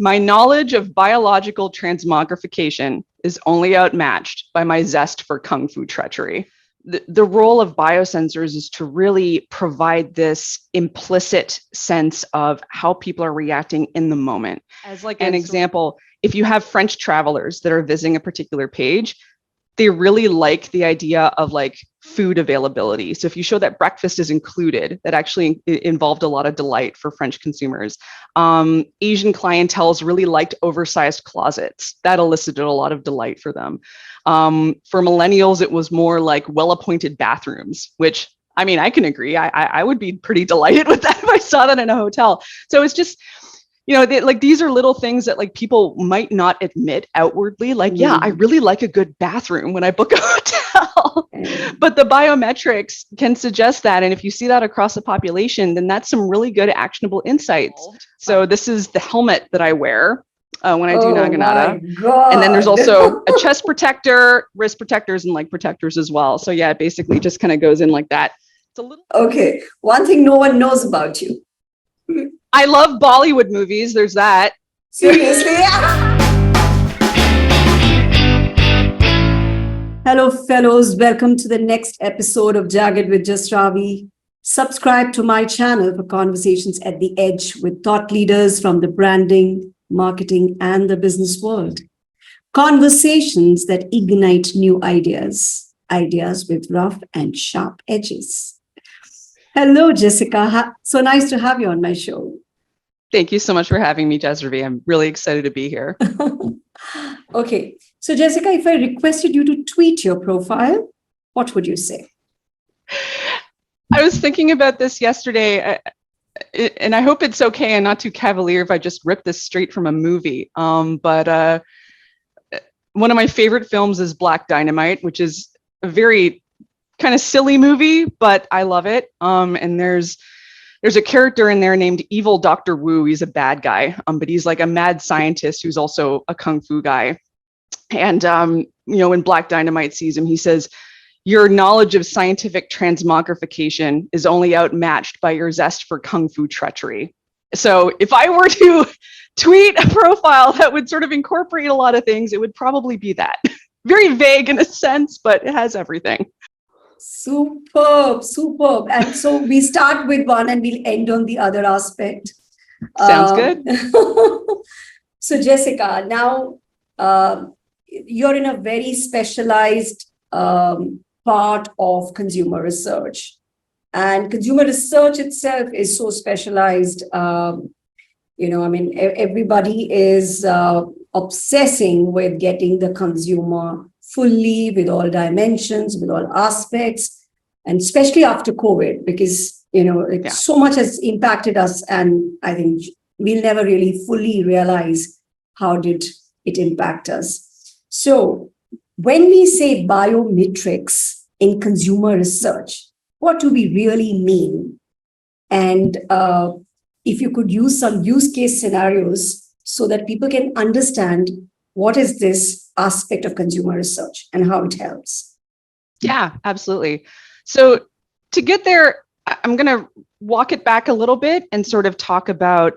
My knowledge of biological transmogrification is only outmatched by my zest for kung fu treachery. The role of biosensors is to really provide this implicit sense of how people are reacting in the moment. As like an example, if you have French travelers that are visiting a particular page, they really like the idea of like food availability. So if you show that breakfast is included, that actually involved a lot of delight for French consumers. Asian clienteles really liked oversized closets. That elicited a lot of delight for them. For millennials, it was more like well-appointed bathrooms, which I mean, I can agree. I would be pretty delighted with that if I saw that in a hotel. So it's just, you know, like these are little things that like people might not admit outwardly. Like, yeah, I really like a good bathroom when I book a hotel. But the biometrics can suggest that. And if you see that across the population, then that's some really good actionable insights. So this is the helmet that I wear when I do Naginata. And then there's also a chest protector, wrist protectors, and leg protectors as well. So yeah, it basically just kind of goes in like that. It's a little okay. One thing no one knows about you. I love Bollywood movies. There's that. Seriously? Hello, fellows. Welcome to the next episode of Jagged with Just Ravi. Subscribe to my channel for conversations at the edge with thought leaders from the branding, marketing, and the business world. Conversations that ignite new ideas, ideas with rough and sharp edges. Hello, Jessica. So nice to have you on my show. Thank you so much for having me, Jasravi. I'm really excited to be here. Okay. So, Jessica, if I requested you to tweet your profile, what would you say? I was thinking about this yesterday, and I hope it's okay and not too cavalier if I just rip this straight from a movie. But one of my favorite films is Black Dynamite, which is a very kind of silly movie, but I love it. And there's a character in there named Evil Dr. Wu. He's a bad guy, but he's like a mad scientist who's also a kung fu guy. And you know, when Black Dynamite sees him, he says, "Your knowledge of scientific transmogrification is only outmatched by your zest for kung fu treachery." So if I were to tweet a profile that would sort of incorporate a lot of things, it would probably be that. Very vague in a sense, but it has everything. Superb, superb. And so we start with one and we'll end on the other aspect. Sounds good. So Jessica, now you're in a very specialized part of consumer research. And consumer research itself is so specialized. You know, I mean, everybody is obsessing with getting the consumer fully with all dimensions, with all aspects, and especially after COVID, because, you know, so much has impacted us. And I think we'll never really fully realize how did it impact us. So when we say biometrics in consumer research, what do we really mean? And if you could use some use case scenarios so that people can understand what is this aspect of consumer research and how it helps. Yeah, absolutely. So to get there, I'm going to walk it back a little bit and sort of talk about,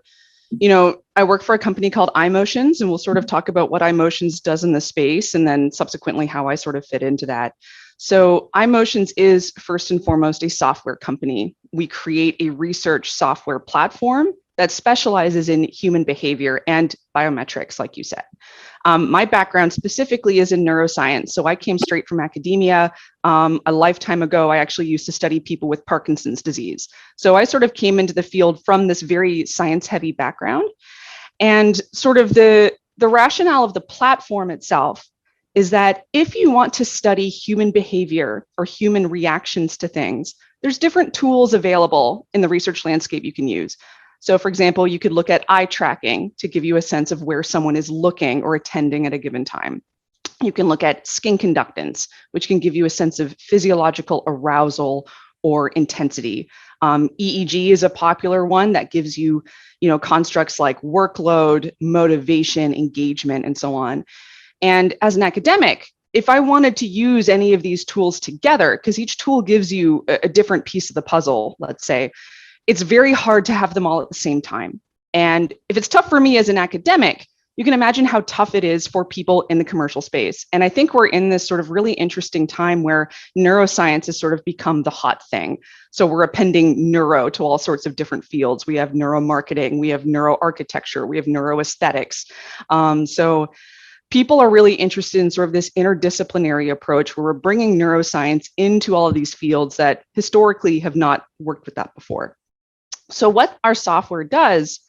you know, I work for a company called iMotions, and we'll sort of talk about what iMotions does in the space and then subsequently how I sort of fit into that. So iMotions is first and foremost a software company. We create a research software platform that specializes in human behavior and biometrics, like you said. My background specifically is in neuroscience. So I came straight from academia. A lifetime ago, I actually used to study people with Parkinson's disease. So I sort of came into the field from this very science-heavy background. And sort of the rationale of the platform itself is that if you want to study human behavior or human reactions to things, there's different tools available in the research landscape you can use. So for example, you could look at eye tracking to give you a sense of where someone is looking or attending at a given time. You can look at skin conductance, which can give you a sense of physiological arousal or intensity. EEG is a popular one that gives you, constructs like workload, motivation, engagement, and so on. And as an academic, if I wanted to use any of these tools together, because each tool gives you a different piece of the puzzle, let's say, it's very hard to have them all at the same time. And if it's tough for me as an academic, you can imagine how tough it is for people in the commercial space. And I think we're in this sort of really interesting time where neuroscience has sort of become the hot thing. So we're appending neuro to all sorts of different fields. We have neuromarketing, we have neuroarchitecture, we have neuroaesthetics. So people are really interested in sort of this interdisciplinary approach where we're bringing neuroscience into all of these fields that historically have not worked with that before. So what our software does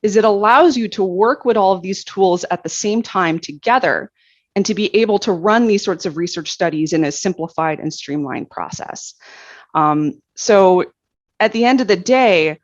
is it allows you to work with all of these tools at the same time together and to be able to run these sorts of research studies in a simplified and streamlined process. So at the end of the day,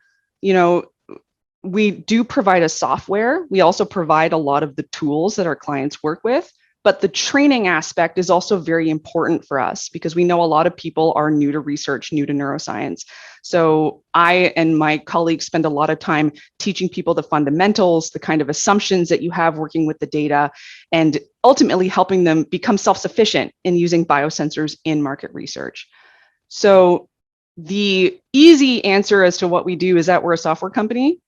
we do provide a software. We also provide a lot of the tools that our clients work with, but the training aspect is also very important for us because we know a lot of people are new to research, new to neuroscience. So I and my colleagues spend a lot of time teaching people the fundamentals, the kind of assumptions that you have working with the data, and ultimately helping them become self-sufficient in using biosensors in market research. So the easy answer as to what we do is that we're a software company.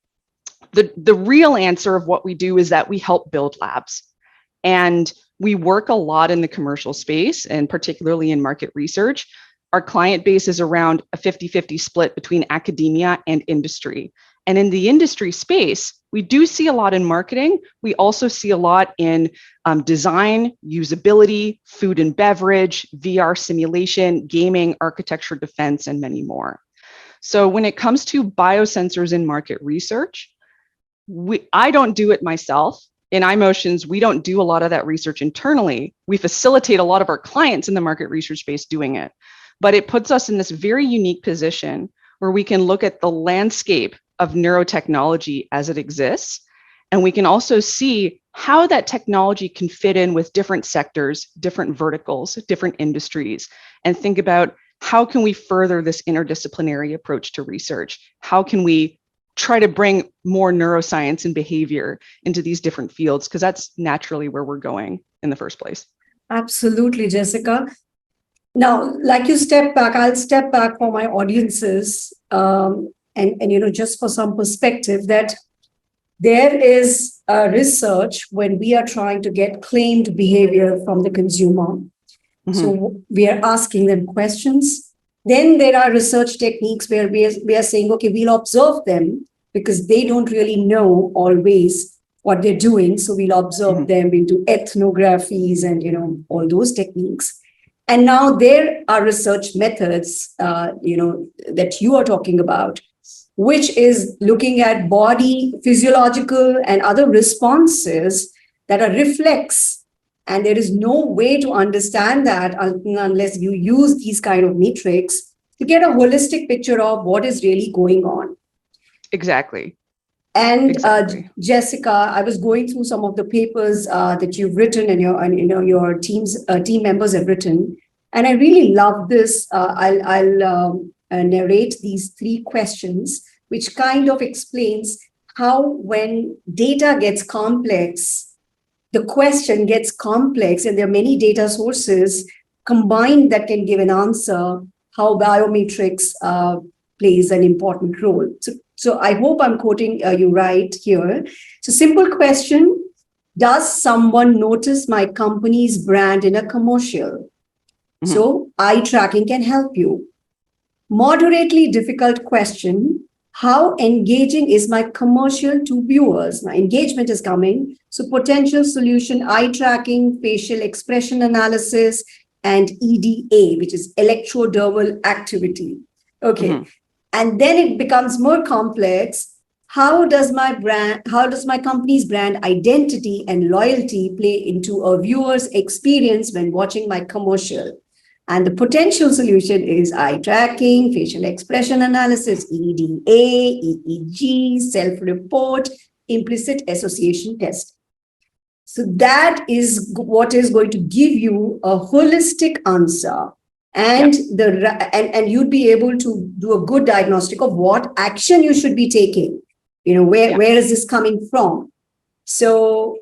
The real answer of what we do is that we help build labs. And we work a lot in the commercial space and particularly in market research. Our client base is around a 50-50 split between academia and industry. And in the industry space, we do see a lot in marketing. We also see a lot in design, usability, food and beverage, VR simulation, gaming, architecture, defense, and many more. So when it comes to biosensors in market research, I don't do it myself. In iMotions, we don't do a lot of that research internally. We facilitate a lot of our clients in the market research space doing it. But it puts us in this very unique position where we can look at the landscape of neurotechnology as it exists. And we can also see how that technology can fit in with different sectors, different verticals, different industries, and think about how can we further this interdisciplinary approach to research? How can we try to bring more neuroscience and behavior into these different fields? Because that's naturally where we're going in the first place. Absolutely, Jessica. Now, like you step back, I'll step back for my audiences, and just for some perspective, that there is a research when we are trying to get claimed behavior from the consumer. Mm-hmm. So we are asking them questions. Then there are research techniques where we are saying, okay, we'll observe them because they don't really know always what they're doing. So we'll observe them, we'll do ethnographies and, all those techniques. And now there are research methods, that you are talking about, which is looking at body, physiological and other responses that are reflex. And there is no way to understand that unless you use these kind of metrics to get a holistic picture of what is really going on. Exactly. And Jessica, I was going through some of the papers that you've written and your team members have written, and I really love this. I'll narrate these 3 questions, which kind of explains how when data gets complex, the question gets complex, and there are many data sources combined that can give an answer, how biometrics plays an important role. So I hope I'm quoting you right here. So simple question, does someone notice my company's brand in a commercial? Mm-hmm. So eye tracking can help you. Moderately difficult question, how engaging is my commercial to viewers? My engagement is coming. So potential solution, eye tracking, facial expression analysis, and EDA, which is electrodermal activity. Okay. Mm-hmm. And then it becomes more complex. How does my company's brand identity and loyalty play into a viewer's experience when watching my commercial? And the potential solution is eye tracking, facial expression analysis, EDA, EEG, self-report, implicit association test. So that is what is going to give you a holistic answer, and and you'd be able to do a good diagnostic of what action you should be taking. Where is this coming from? So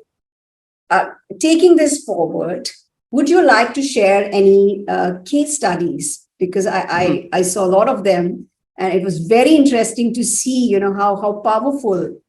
taking this forward, would you like to share any case studies? Because I saw a lot of them, and it was very interesting to see, how powerful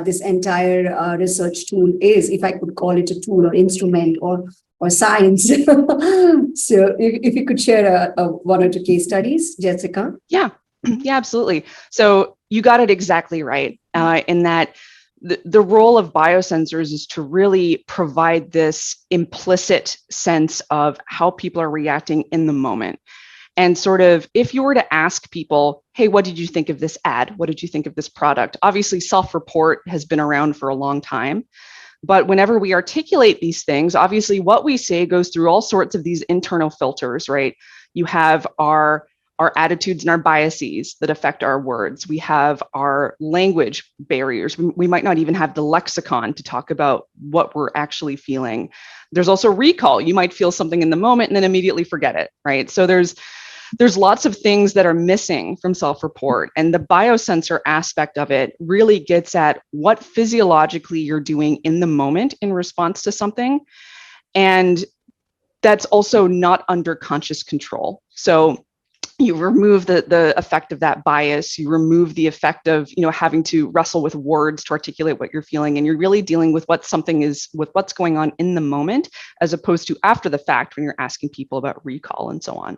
this entire research tool is, if I could call it a tool or instrument or science. So if you could share one or two case studies, Jessica. Yeah, yeah, absolutely. So you got it exactly right in that the role of biosensors is to really provide this implicit sense of how people are reacting in the moment. And sort of, if you were to ask people, hey, what did you think of this ad? What did you think of this product? Obviously, self-report has been around for a long time. But whenever we articulate these things, obviously what we say goes through all sorts of these internal filters, right? You have our attitudes and our biases that affect our words. We have our language barriers. We might not even have the lexicon to talk about what we're actually feeling. There's also recall. You might feel something in the moment and then immediately forget it, right? So there's lots of things that are missing from self-report. And the biosensor aspect of it really gets at what physiologically you're doing in the moment in response to something. And that's also not under conscious control. So you remove the effect of that bias, you remove the effect of, having to wrestle with words to articulate what you're feeling, and you're really dealing with what's going on in the moment, as opposed to after the fact when you're asking people about recall and so on.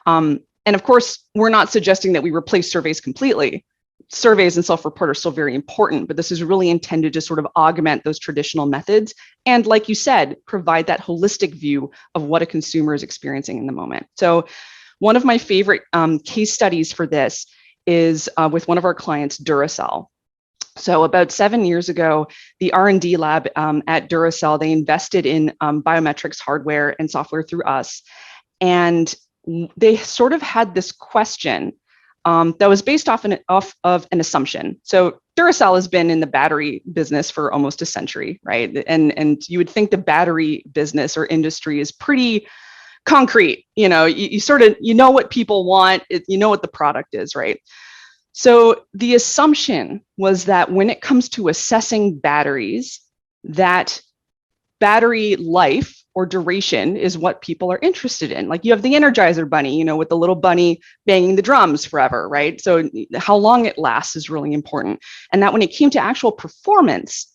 And of course, we're not suggesting that we replace surveys completely. Surveys and self-report are still very important, but this is really intended to sort of augment those traditional methods. And like you said, provide that holistic view of what a consumer is experiencing in the moment. So one of my favorite case studies for this is with one of our clients, Duracell. So about 7 years ago, the R&D lab at Duracell, they invested in biometrics hardware and software through us. And they sort of had this question that was based off of an assumption. So Duracell has been in the battery business for almost a century, right? And you would think the battery business or industry is pretty concrete. You sort of, what people want, what the product is, right? So the assumption was that when it comes to assessing batteries, that battery life or duration is what people are interested in. Like you have the Energizer bunny, with the little bunny banging the drums forever, right? So how long it lasts is really important. And that when it came to actual performance,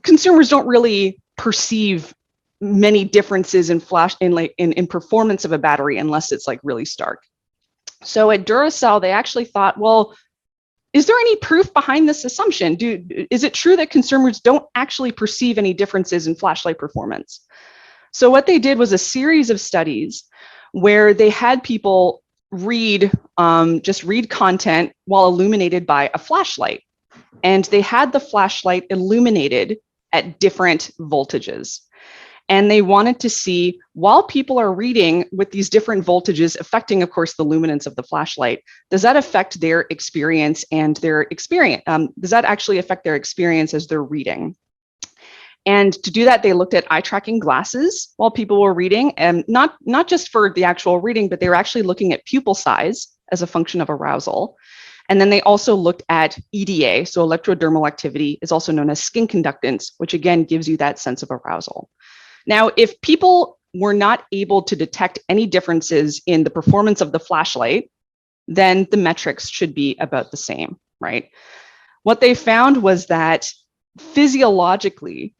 consumers don't really perceive many differences in performance of a battery unless it's like really stark. So at Duracell, they actually thought, well, is there any proof behind this assumption? Is it true that consumers don't actually perceive any differences in flashlight performance? So what they did was a series of studies where they had people read content while illuminated by a flashlight. And they had the flashlight illuminated at different voltages. And they wanted to see, while people are reading with these different voltages affecting, of course, the luminance of the flashlight, does that affect their experience and their experience? Does that actually affect their experience as they're reading? And to do that, they looked at eye tracking glasses while people were reading, and not just for the actual reading, but they were actually looking at pupil size as a function of arousal. And then they also looked at EDA, so electrodermal activity is also known as skin conductance, which again gives you that sense of arousal. Now, if people were not able to detect any differences in the performance of the flashlight, then the metrics should be about the same, right? What they found was that physiologically,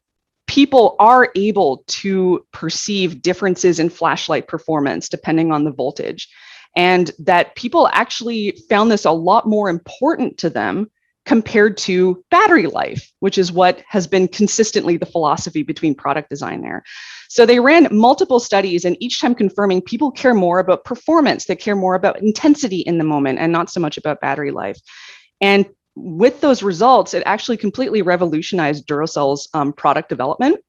people are able to perceive differences in flashlight performance depending on the voltage, and that people actually found this a lot more important to them compared to battery life, which is what has been consistently the philosophy between product design there. So they ran multiple studies, and each time confirming people care more about performance, they care more about intensity in the moment and not so much about battery life. And with those results, it actually completely revolutionized Duracell's product development.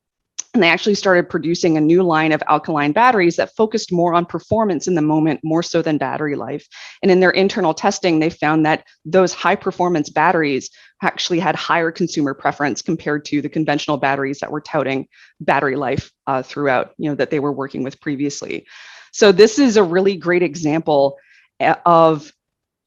And they actually started producing a new line of alkaline batteries that focused more on performance in the moment, more so than battery life. And in their internal testing, they found that those high performance batteries actually had higher consumer preference compared to the conventional batteries that were touting battery life throughout, that they were working with previously. So this is a really great example of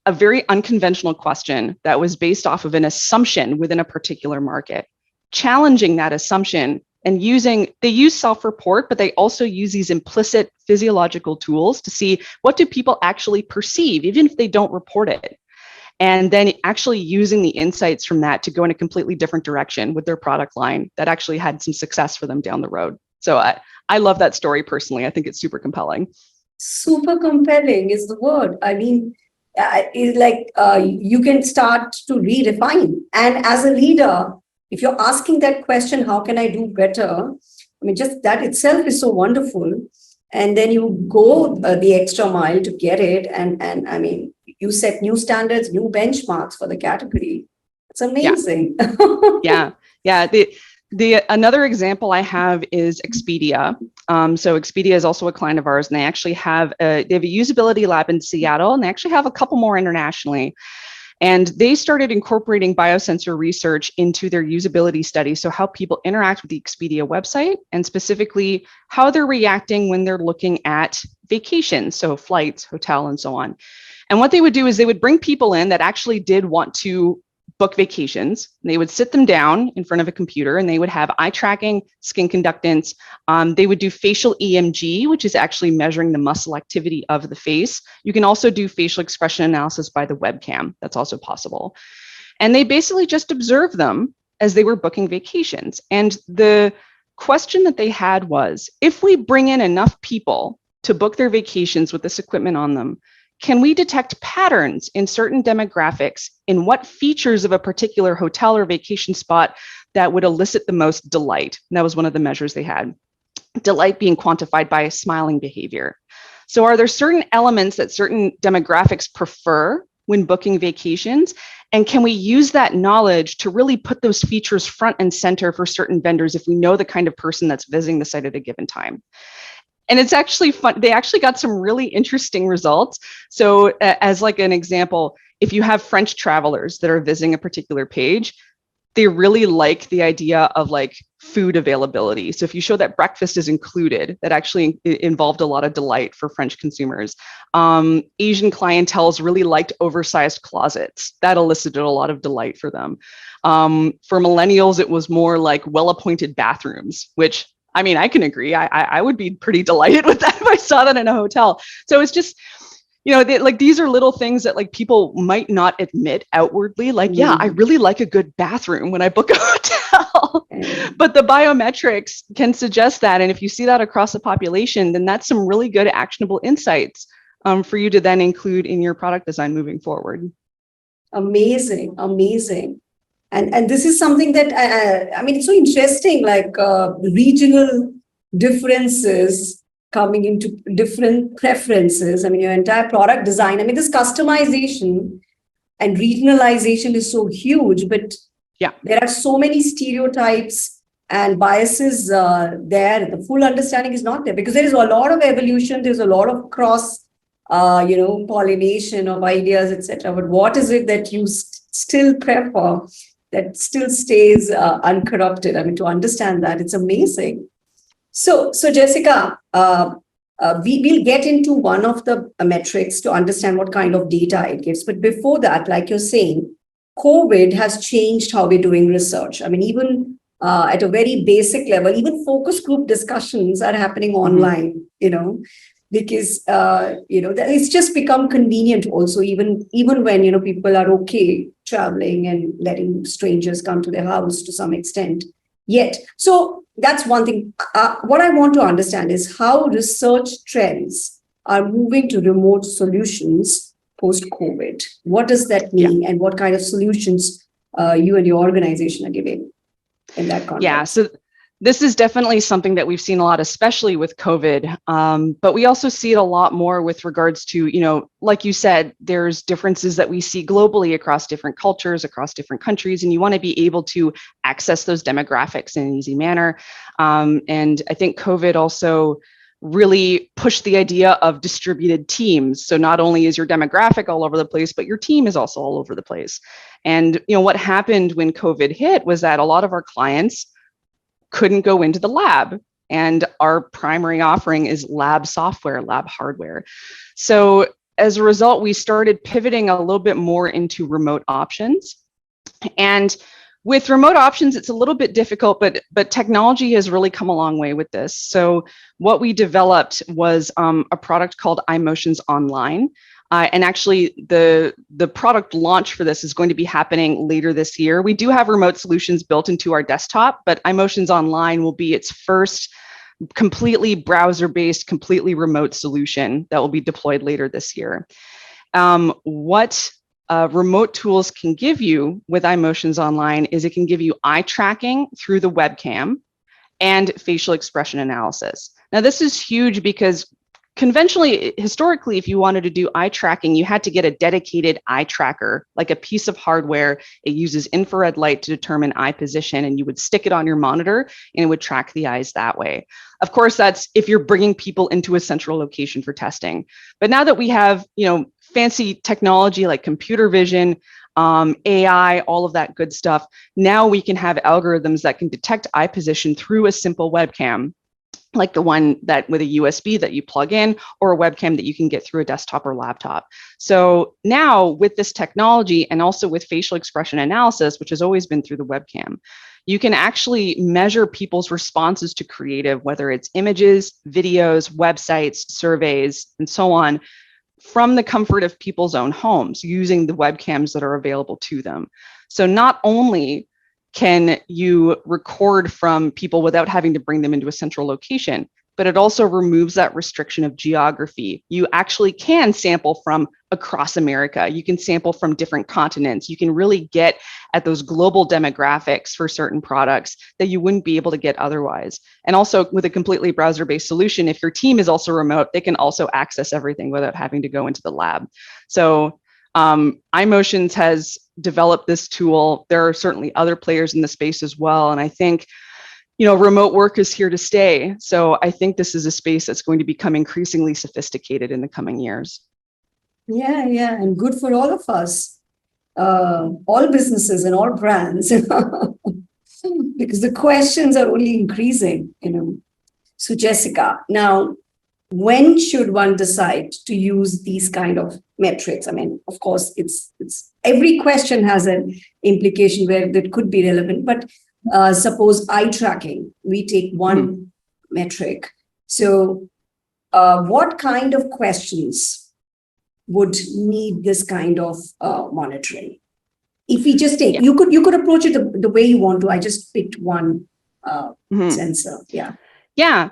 a very unconventional question that was based off of an assumption within a particular market, challenging that assumption. And they use self-report, but they also use these implicit physiological tools to see what do people actually perceive, even if they don't report it. and then actually using the insights from that to go in a completely different direction with their product line that actually had some success for them down the road. So I love that story personally. I think it's super compelling. Super compelling is the word. I mean, it's like you can start to redefine. And as a leader, if you're asking that question, how can I do better? I mean, just that itself is so wonderful. And then you go the extra mile to get it. And I mean, you set new standards, new benchmarks for the category. It's amazing. Yeah. Yeah. The another example I have is Expedia. So Expedia is also a client of ours, and they actually have a usability lab in Seattle, and they actually have a couple more internationally. And they started incorporating biosensor research into their usability study. So how people interact with the Expedia website, and specifically how they're reacting when they're looking at vacations, so flights, hotel, and so on. And what they would do is they would bring people in that actually did want to book vacations. They would sit them down in front of a computer, and they would have eye tracking, skin conductance. They would do facial EMG, which is actually measuring the muscle activity of the face. You can also do facial expression analysis by the webcam. That's also possible. And they basically just observe them as they were booking vacations. And the question that they had was, if we bring in enough people to book their vacations with this equipment on them, can we detect patterns in certain demographics in what features of a particular hotel or vacation spot that would elicit the most delight? And that was one of the measures they had. Delight being quantified by smiling behavior. So are there certain elements that certain demographics prefer when booking vacations? And can we use that knowledge to really put those features front and center for certain vendors if we know the kind of person that's visiting the site at a given time? And it's actually fun. They actually got some really interesting results. So as like an example, if you have French travelers that are visiting a particular page, they really like the idea of like food availability. So if you show that breakfast is included, that actually involved a lot of delight for French consumers. Asian clienteles really liked oversized closets. That elicited a lot of delight for them. For millennials, it was more like well-appointed bathrooms, which I mean, I can agree. I would be pretty delighted with that if I saw that in a hotel. So it's just, like these are little things that like people might not admit outwardly. Like, yeah, I really like a good bathroom when I book a hotel. But the biometrics can suggest that. And if you see that across the population, then that's some really good actionable insights for you to then include in your product design moving forward. Amazing, amazing. And this is something that, I mean, it's so interesting, like regional differences coming into different preferences. I mean, your entire product design, I mean, this customization and regionalization is so huge, but yeah, there are so many stereotypes and biases there. The full understanding is not there because there is a lot of evolution. There's a lot of cross, pollination of ideas, etc. But what is it that you still prefer that still stays uncorrupted? I mean, to understand that, it's amazing. So Jessica, we'll get into one of the metrics to understand what kind of data it gives. But before that, like you're saying, COVID has changed how we're doing research. I mean, even at a very basic level, even focus group discussions are happening online, because it's just become convenient also, even when people are okay traveling and letting strangers come to their house to some extent. Yet, so that's one thing. What I want to understand is how research trends are moving to remote solutions post-COVID. What does that mean, and what kind of solutions you and your organization are giving in that context? Yeah, so this is definitely something that we've seen a lot, especially with COVID. But we also see it a lot more with regards to, like you said, there's differences that we see globally across different cultures, across different countries, and you want to be able to access those demographics in an easy manner. And I think COVID also really pushed the idea of distributed teams. So not only is your demographic all over the place, but your team is also all over the place. And what happened when COVID hit was that a lot of our clients couldn't go into the lab. And our primary offering is lab software, lab hardware. So as a result, we started pivoting a little bit more into remote options. And with remote options, it's a little bit difficult, but technology has really come a long way with this. So what we developed was a product called iMotions Online. And actually, the product launch for this is going to be happening later this year. We do have remote solutions built into our desktop, but iMotions Online will be its first completely browser-based, completely remote solution that will be deployed later this year. What remote tools can give you with iMotions Online is it can give you eye tracking through the webcam and facial expression analysis. Now, this is huge because conventionally, historically, if you wanted to do eye tracking, you had to get a dedicated eye tracker, like a piece of hardware. It uses infrared light to determine eye position, and you would stick it on your monitor and it would track the eyes that way. Of course, that's if you're bringing people into a central location for testing. But now that we have, fancy technology like computer vision, AI, all of that good stuff, now we can have algorithms that can detect eye position through a simple webcam, like the one that with a USB that you plug in, or a webcam that you can get through a desktop or laptop. So now with this technology, and also with facial expression analysis, which has always been through the webcam, you can actually measure people's responses to creative, whether it's images, videos, websites, surveys, and so on, from the comfort of people's own homes using the webcams that are available to them. So not only can you record from people without having to bring them into a central location, but it also removes that restriction of geography. You actually can sample from across America. You can sample from different continents. You can really get at those global demographics for certain products that you wouldn't be able to get otherwise. And also with a completely browser-based solution, if your team is also remote, they can also access everything without having to go into the lab. So iMotions has developed this tool. There are certainly other players in the space as well. And I think, remote work is here to stay. So I think this is a space that's going to become increasingly sophisticated in the coming years. Yeah, and good for all of us, all businesses and all brands, because the questions are only increasing, So Jessica, now, when should one decide to use these kind of metrics? I mean, of course, it's every question has an implication where that could be relevant, but suppose eye tracking, we take one metric. So what kind of questions would need this kind of monitoring? If we just take, you could approach it the way you want to. I just picked one sensor. Yeah.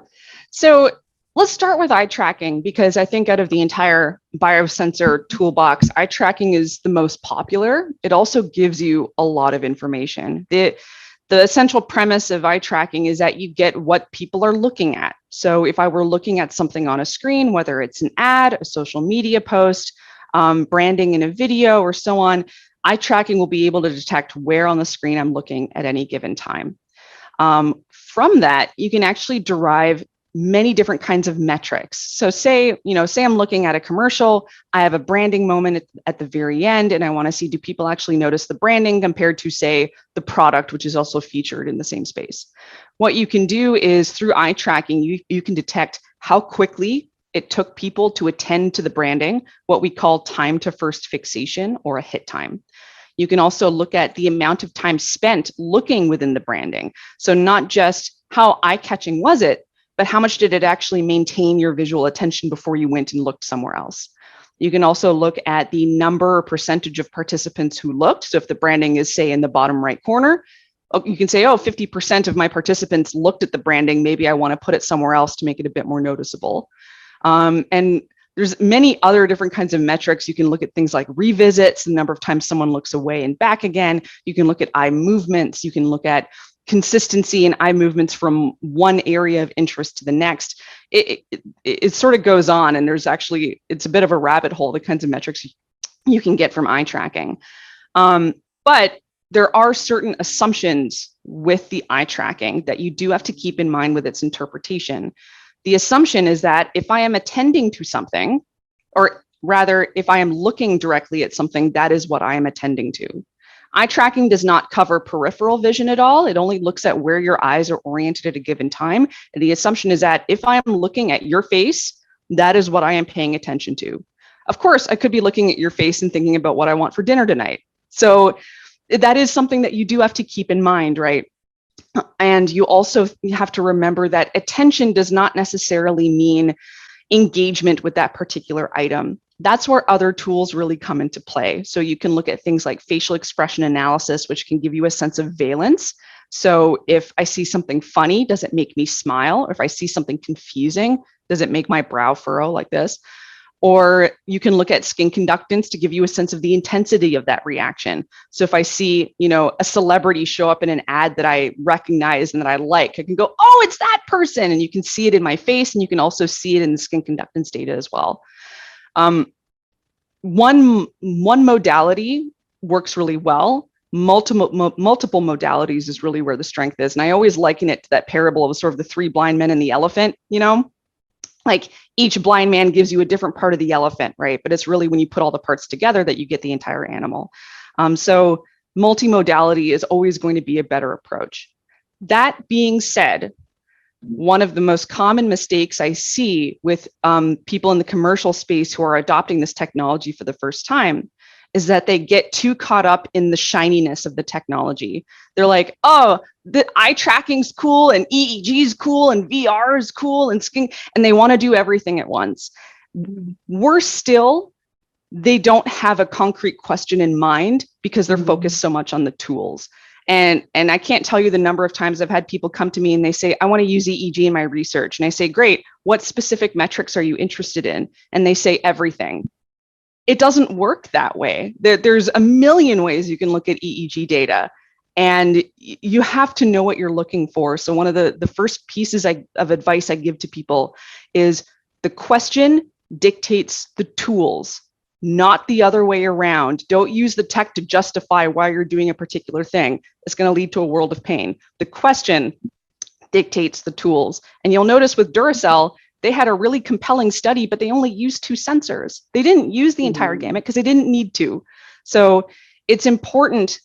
So let's start with eye tracking, because I think out of the entire biosensor toolbox, eye tracking is the most popular. It also gives you a lot of information. The essential premise of eye tracking is that you get what people are looking at. So if I were looking at something on a screen, whether it's an ad, a social media post, branding in a video, or so on, eye tracking will be able to detect where on the screen I'm looking at any given time. From that, you can actually derive many different kinds of metrics. So say I'm looking at a commercial, I have a branding moment at the very end, and I want to see, do people actually notice the branding compared to, say, the product, which is also featured in the same space? What you can do is through eye tracking, you can detect how quickly it took people to attend to the branding, what we call time to first fixation, or a hit time. You can also look at the amount of time spent looking within the branding. So not just how eye-catching was it, but how much did it actually maintain your visual attention before you went and looked somewhere else? You can also look at the number or percentage of participants who looked. So if the branding is, say, in the bottom right corner, you can say, 50% of my participants looked at the branding. Maybe I want to put it somewhere else to make it a bit more noticeable. And there's many other different kinds of metrics. You can look at things like revisits, the number of times someone looks away and back again. You can look at eye movements. You can look at consistency in eye movements from one area of interest to the next. It sort of goes on, and it's a bit of a rabbit hole, the kinds of metrics you can get from eye tracking. But there are certain assumptions with the eye tracking that you do have to keep in mind with its interpretation. The assumption is that if I am attending to something, or rather, if I am looking directly at something, that is what I am attending to. Eye tracking does not cover peripheral vision at all. It only looks at where your eyes are oriented at a given time. And the assumption is that if I am looking at your face, that is what I am paying attention to. Of course, I could be looking at your face and thinking about what I want for dinner tonight. So that is something that you do have to keep in mind, right? And you also have to remember that attention does not necessarily mean engagement with that particular item. that's where other tools really come into play. So you can look at things like facial expression analysis, which can give you a sense of valence. So if I see something funny, does it make me smile? Or if I see something confusing, does it make my brow furrow like this? Or you can look at skin conductance to give you a sense of the intensity of that reaction. So if I see, a celebrity show up in an ad that I recognize and that I like, I can go, oh, it's that person. And you can see it in my face, and you can also see it in the skin conductance data as well. One modality works really well. Multiple modalities is really where the strength is. And I always liken it to that parable of sort of the three blind men and the elephant, like each blind man gives you a different part of the elephant, right? But it's really when you put all the parts together that you get the entire animal. So multimodality is always going to be a better approach. That being said, one of the most common mistakes I see with people in the commercial space who are adopting this technology for the first time is that they get too caught up in the shininess of the technology. They're like, oh, the eye tracking's cool and EEG's cool and VR is cool and they want to do everything at once. Worse still, they don't have a concrete question in mind because they're focused so much on the tools. And I can't tell you the number of times I've had people come to me and they say, I want to use EEG in my research. And I say, great, what specific metrics are you interested in? And they say everything. It doesn't work that way. There's a million ways you can look at EEG data, and you have to know what you're looking for. So one of the first pieces of advice I give to people is the question dictates the tools, not the other way around. Don't use the tech to justify why you're doing a particular thing. It's going to lead to a world of pain. The question dictates the tools. And you'll notice with Duracell, they had a really compelling study, but they only used 2 sensors. They didn't use the entire gamut because they didn't need to. So it's important.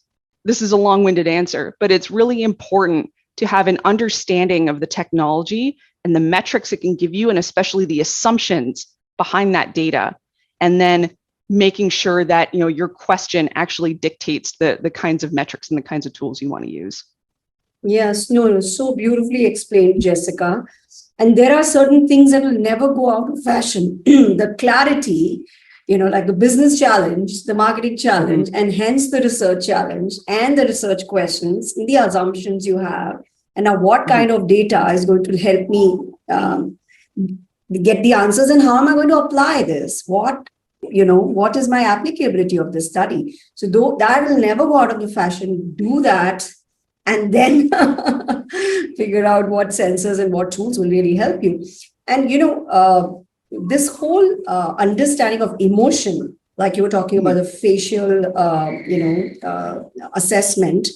This is a long-winded answer, but it's really important to have an understanding of the technology and the metrics it can give you, and especially the assumptions behind that data. And then making sure that your question actually dictates the kinds of metrics and the kinds of tools you want to use. Yes, no, so beautifully explained, Jessica. And there are certain things that will never go out of fashion. The clarity, like the business challenge, the marketing challenge, and hence the research challenge and the research questions, the assumptions you have. And now what kind of data is going to help me get the answers, and how am I going to apply this? What is my applicability of this study? So that will never go out of the fashion. Do that, and then figure out what sensors and what tools will really help you. And, this whole understanding of emotion, like you were talking about the facial, assessment,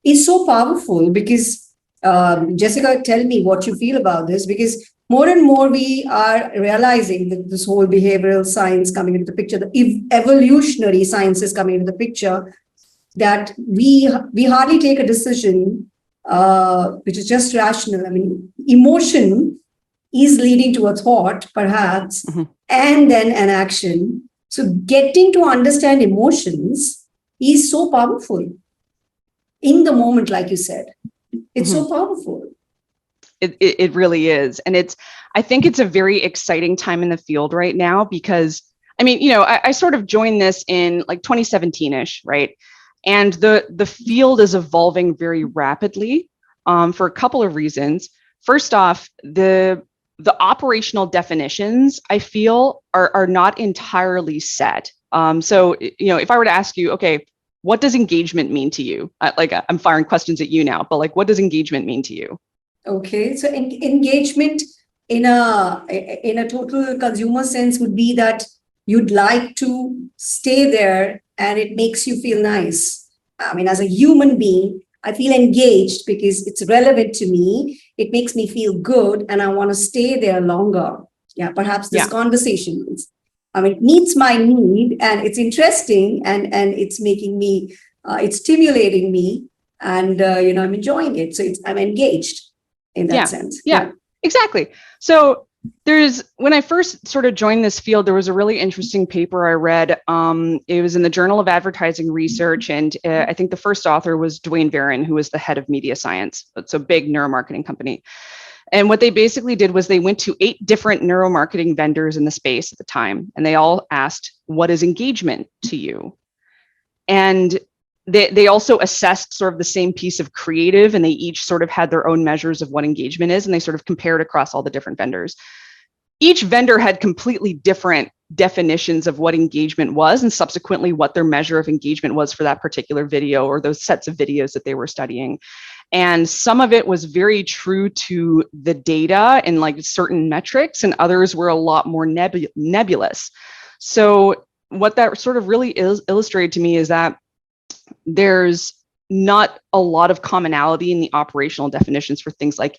is so powerful because, Jessica, tell me what you feel about this, because more and more we are realizing that this whole behavioral science coming into the picture, the evolutionary sciences coming into the picture, that we hardly take a decision which is just rational. I mean, emotion is leading to a thought, perhaps, and then an action. So getting to understand emotions is so powerful in the moment, like you said. It's so powerful. It really is. And I think it's a very exciting time in the field right now because, I sort of joined this in like 2017-ish, right? And the field is evolving very rapidly for a couple of reasons. First off, the operational definitions, I feel, are not entirely set. So, if I were to ask you, okay, what does engagement mean to you? I'm firing questions at you now, but what does engagement mean to you? Okay, so engagement in a total consumer sense would be that you'd like to stay there and it makes you feel nice. I mean, as a human being, I feel engaged because it's relevant to me. It makes me feel good and I want to stay there longer. Yeah, perhaps this conversation it meets my need and it's interesting and it's making me, it's stimulating me and, I'm enjoying it. So I'm engaged in that sense. Yeah, exactly. So when I first sort of joined this field, there was a really interesting paper I read. It was in the Journal of Advertising Research. And I think the first author was Duane Varon, who was the head of media science. It's a big neuromarketing company. And what they basically did was they went to 8 different neuromarketing vendors in the space at the time, and they all asked, what is engagement to you? And they also assessed sort of the same piece of creative, and they each sort of had their own measures of what engagement is, and they sort of compared across all the different vendors. Each vendor had completely different definitions of what engagement was, and subsequently what their measure of engagement was for that particular video or those sets of videos that they were studying. And some of it was very true to the data and like certain metrics, and others were a lot more nebulous. So what that sort of really illustrated to me is that there's not a lot of commonality in the operational definitions for things like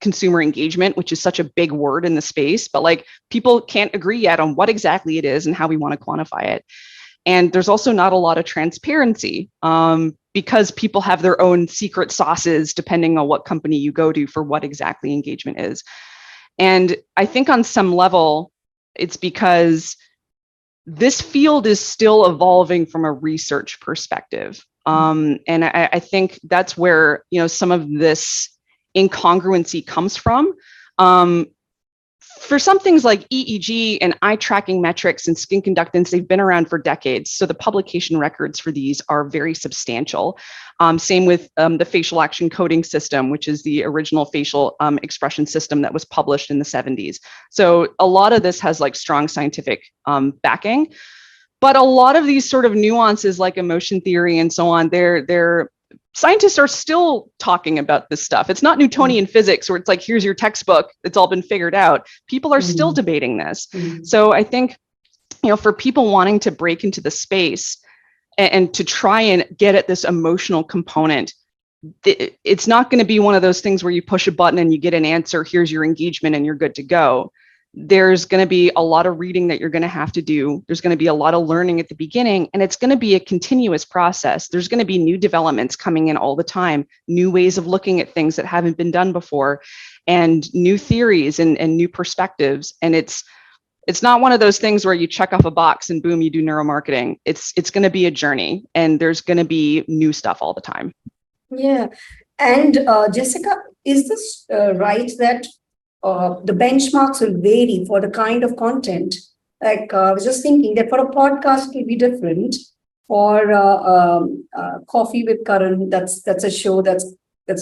consumer engagement, which is such a big word in the space, but like people can't agree yet on what exactly it is and how we want to quantify it. And there's also not a lot of transparency because people have their own secret sauces depending on what company you go to for what exactly engagement is. And I think on some level, it's because this field is still evolving from a research perspective. And I think that's where, some of this incongruency comes from. For some things like EEG and eye tracking metrics and skin conductance, they've been around for decades. So the publication records for these are very substantial. Same with the facial action coding system, which is the original facial expression system that was published in the 70s. So a lot of this has like strong scientific backing. But a lot of these sort of nuances like emotion theory and so on, they're scientists are still talking about this stuff. It's not Newtonian physics where it's like, here's your textbook, it's all been figured out. People are still debating this. So I think, for people wanting to break into the space and to try and get at this emotional component, it's not going to be one of those things where you push a button and you get an answer, here's your engagement and you're good to go. There's going to be a lot of reading that you're going to have to do. There's going to be a lot of learning at the beginning, and it's going to be a continuous process. There's going to be new developments coming in all the time, new ways of looking at things that haven't been done before, and new theories and new perspectives. And it's not one of those things where you check off a box and boom, you do neuromarketing. It's going to be a journey, and there's going to be new stuff all the time. Yeah. And Jessica, is this right that the benchmarks will vary for the kind of content? Like I was just thinking that for a podcast it will be different. For Coffee with Karan, that's a show that's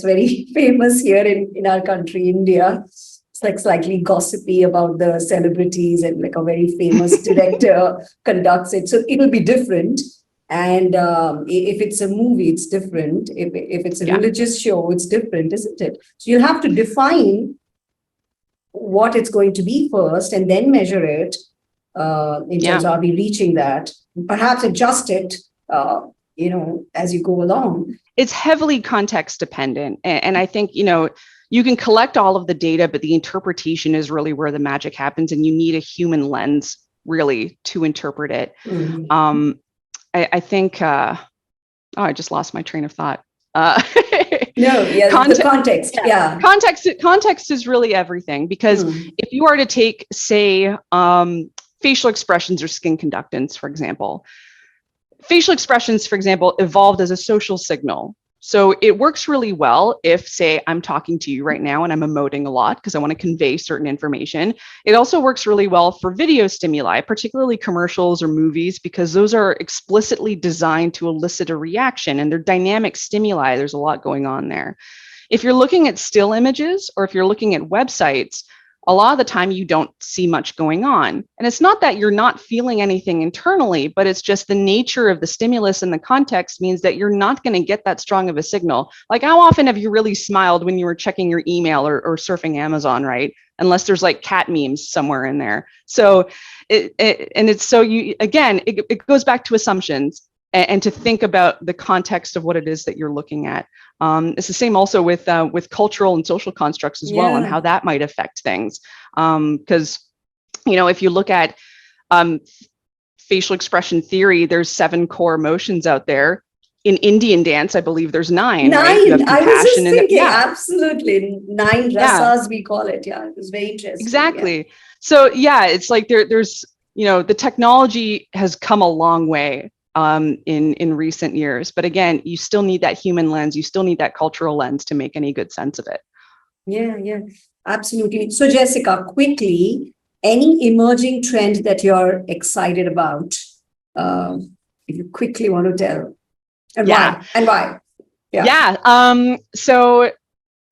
very famous here in our country, India. It's like slightly gossipy about the celebrities, and like a very famous director conducts it. So it will be different. And if it's a movie, it's different. If it's a religious show, it's different, isn't it? So you'll have to define what it's going to be first and then measure it in terms of are we reaching that, perhaps adjust it as you go along. It's heavily context dependent, and I think you can collect all of the data, but the interpretation is really where the magic happens, and you need a human lens really to interpret it. I think I just lost my train of thought. The context. Context is really everything, because if you are to take, say, facial expressions or skin conductance, for example, facial expressions, for example, evolved as a social signal. So it works really well if, say, I'm talking to you right now and I'm emoting a lot because I want to convey certain information. It also works really well for video stimuli, particularly commercials or movies, because those are explicitly designed to elicit a reaction, and they're dynamic stimuli. There's a lot going on there. If you're looking at still images, or if you're looking at websites, a lot of the time you don't see much going on. And it's not that you're not feeling anything internally, but it's just the nature of the stimulus and the context means that you're not going to get that strong of a signal. Like, how often have you really smiled when you were checking your email or surfing Amazon, right? Unless there's like cat memes somewhere in there. So it goes back to assumptions and to think about the context of what it is that you're looking at. It's the same also with cultural and social constructs as well, and how that might affect things. Because, if you look at facial expression theory, there's 7 core emotions out there. In Indian dance, I believe there's 9. 9. Right? You have I was just thinking, absolutely 9 rasas, we call it. Yeah, it was very interesting. Exactly. Yeah. So it's like there's the technology has come a long way in recent years, but again, you still need that human lens. You still need that cultural lens to make any good sense of it. Yeah, absolutely. So, Jessica, quickly, any emerging trend that you're excited about? If you quickly want to tell, and Yeah. why? And why? Yeah. Yeah. So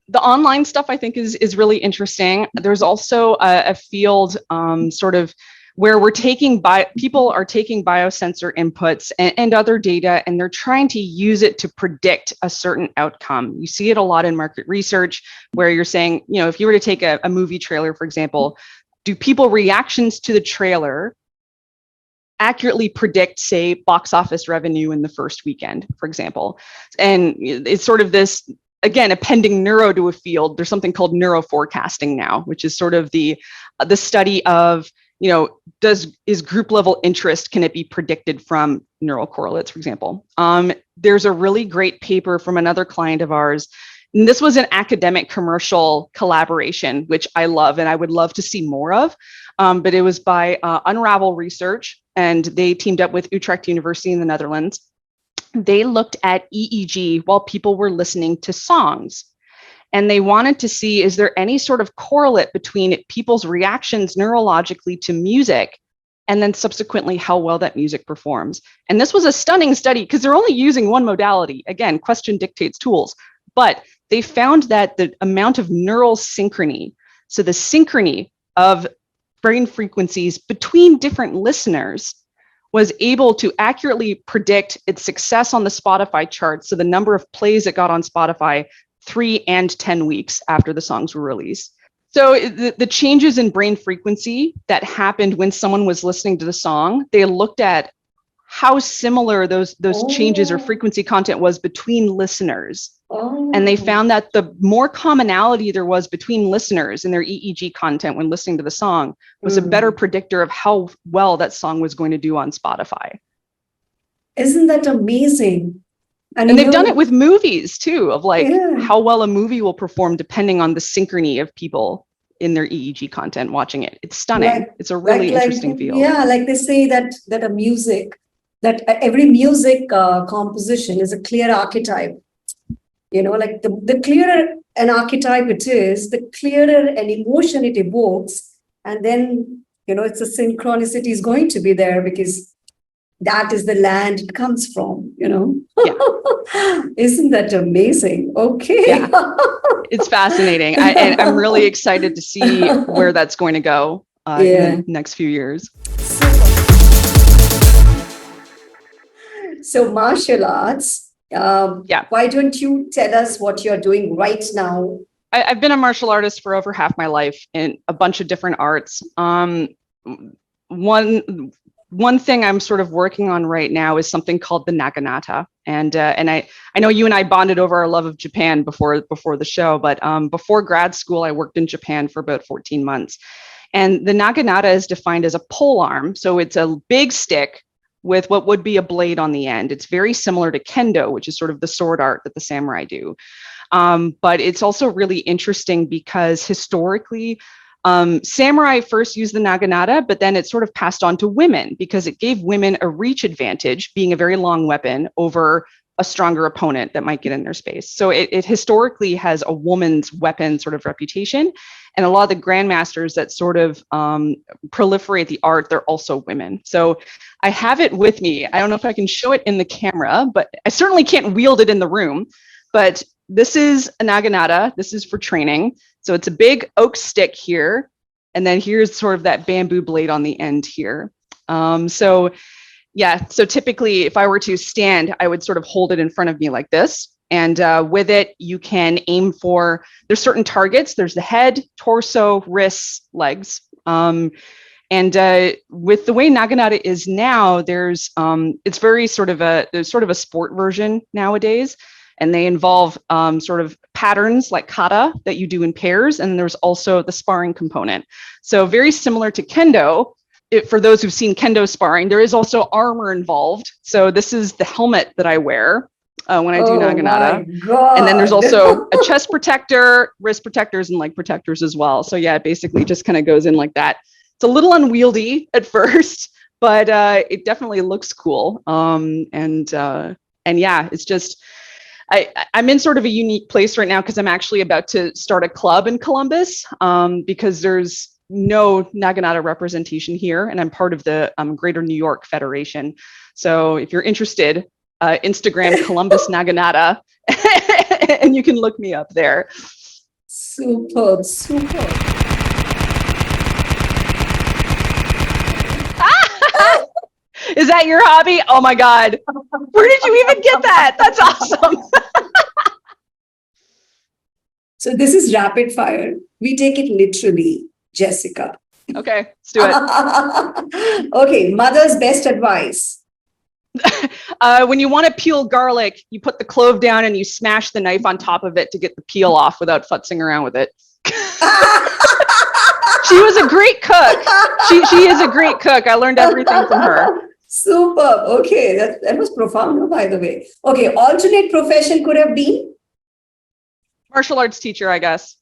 the online stuff I think is really interesting. There's also a field sort of where people are taking biosensor inputs and other data, and they're trying to use it to predict a certain outcome. You see it a lot in market research where you're saying, if you were to take a movie trailer, for example, do people reactions to the trailer accurately predict, say, box office revenue in the first weekend, for example? And it's sort of this, again, appending neuro to a field. There's something called Neuro-Forecasting now, which is sort of the study of, is group level interest, can it be predicted from neural correlates, for example? There's a really great paper from another client of ours. And this was an academic commercial collaboration, which I love and I would love to see more of. But it was by Unravel Research, and they teamed up with Utrecht University in the Netherlands. They looked at EEG while people were listening to songs. And they wanted to see, is there any sort of correlate between people's reactions neurologically to music and then subsequently how well that music performs? And this was a stunning study because they're only using one modality. Again, question dictates tools. But they found that the amount of neural synchrony, so the synchrony of brain frequencies between different listeners, was able to accurately predict its success on the Spotify charts. So the number of plays it got on Spotify 3 and 10 weeks after the songs were released. So the changes in brain frequency that happened when someone was listening to the song, they looked at how similar those changes or frequency content was between listeners. And they found that the more commonality there was between listeners and their EEG content when listening to the song was a better predictor of how well that song was going to do on Spotify. Isn't that amazing? And they've done it with movies too, of like how well a movie will perform depending on the synchrony of people in their EEG content watching it. It's stunning. It's a really interesting field. Yeah, like they say that every music composition is a clear archetype. Like the clearer an archetype it is, the clearer an emotion it evokes. And then, it's a synchronicity is going to be there because that is the land it comes from, Yeah. Isn't that amazing? Okay. Yeah. It's fascinating. And I'm really excited to see where that's going to go in the next few years. So martial arts. Why don't you tell us what you're doing right now? I've been a martial artist for over half my life in a bunch of different arts. One thing I'm sort of working on right now is something called the Naginata. And I know you and I bonded over our love of Japan before the show, but before grad school, I worked in Japan for about 14 months. And the Naginata is defined as a pole arm. So it's a big stick with what would be a blade on the end. It's very similar to kendo, which is sort of the sword art that the samurai do. But it's also really interesting because historically, samurai first used the Naginata, but then it sort of passed on to women because it gave women a reach advantage, being a very long weapon, over a stronger opponent that might get in their space. So it historically has a woman's weapon sort of reputation. And a lot of the grandmasters that sort of proliferate the art, they're also women. So I have it with me. I don't know if I can show it in the camera, but I certainly can't wield it in the room. But this is a Naginata. This is for training. So it's a big oak stick here. And then here's sort of that bamboo blade on the end here. So typically if I were to stand, I would sort of hold it in front of me like this. And with it, you can aim for, there's certain targets. There's the head, torso, wrists, legs. And with the way Naginata is now, there's very there's sort of a sport version nowadays. And they involve sort of patterns like kata that you do in pairs. And there's also the sparring component. So very similar to kendo. For those who've seen kendo sparring, there is also armor involved. So this is the helmet that I wear when I do Naginata. And then there's also a chest protector, wrist protectors, and leg protectors as well. So yeah, it basically just kind of goes in like that. It's a little unwieldy at first, but it definitely looks cool. And yeah, it's just, I'm in sort of a unique place right now because I'm actually about to start a club in Columbus because there's no Naginata representation here, and I'm part of the Greater New York Federation. So if you're interested, Instagram Columbus Naginata, and you can look me up there. Superb, superb. Is that your hobby? Oh my God. Where did you even get that? That's awesome. So this is rapid fire. We take it literally, Jessica. Okay, let's do it. Okay, mother's best advice. When you want to peel garlic, you put the clove down and you smash the knife on top of it to get the peel off without futzing around with it. She was a great cook. She is a great cook. I learned everything from her. Superb. Okay, that was profound, by the way. Okay, alternate profession could have been? Martial arts teacher, I guess.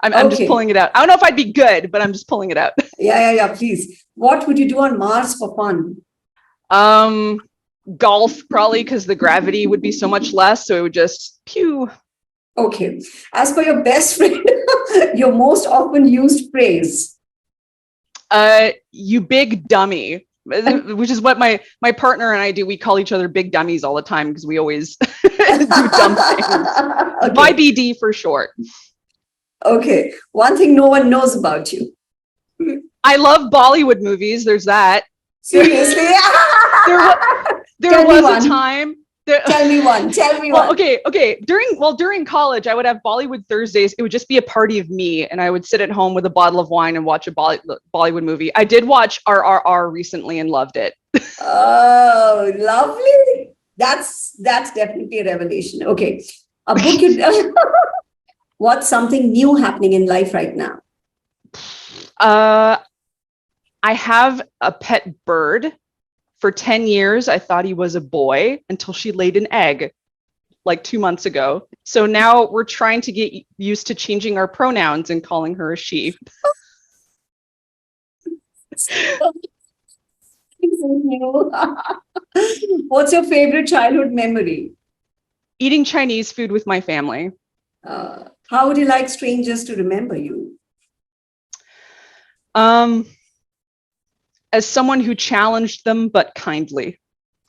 I'm just pulling it out. I don't know if I'd be good, but I'm just pulling it out. Yeah, please. What would you do on Mars for fun? Golf, probably, because the gravity would be so much less. So it would just pew. Okay. As for your best friend, your most often used phrase? You big dummy. Which is what my partner and I do. We call each other big dummies all the time because we always do dumb things. Okay. YBD for short. Okay. One thing no one knows about you. I love Bollywood movies. There's that. Seriously? there was a time. Tell me one. Okay. During college, I would have Bollywood Thursdays. It would just be a party of me, and I would sit at home with a bottle of wine and watch a Bollywood movie. I did watch RRR recently and loved it. Oh, lovely. That's definitely a revelation. Okay. A book you What's something new happening in life right now? I have a pet bird. For 10 years, I thought he was a boy until she laid an egg like 2 months ago. So now we're trying to get used to changing our pronouns and calling her a she. What's your favorite childhood memory? Eating Chinese food with my family. How would you like strangers to remember you? As someone who challenged them, but kindly.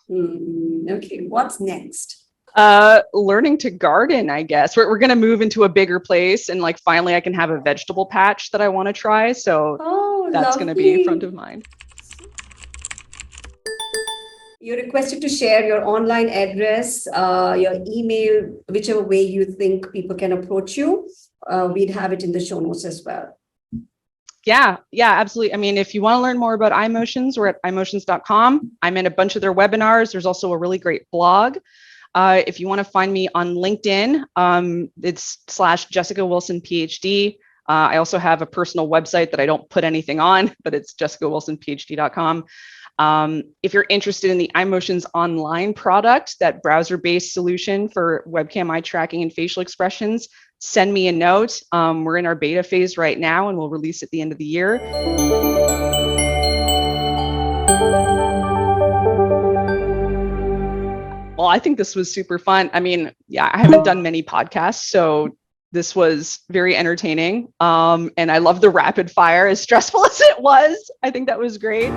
Okay, what's next? Learning to garden, I guess. We're going to move into a bigger place, and like finally I can have a vegetable patch that I want to try. So that's going to be front of mind. You're requested to share your online address, your email, whichever way you think people can approach you. We'd have it in the show notes as well. Yeah, absolutely. I mean, if you want to learn more about iMotions, we're at iMotions.com. I'm in a bunch of their webinars. There's also a really great blog. If you want to find me on LinkedIn, it's /Jessica Wilson Ph.D. I also have a personal website that I don't put anything on, but it's jessicawilsonphd.com. If you're interested in the iMotions online product, that browser-based solution for webcam eye tracking and facial expressions, send me a note. We're in our beta phase right now, and we'll release at the end of the year. Well, I think this was super fun. I mean, yeah, I haven't done many podcasts, so this was very entertaining. And I love the rapid fire, as stressful as it was. I think that was great.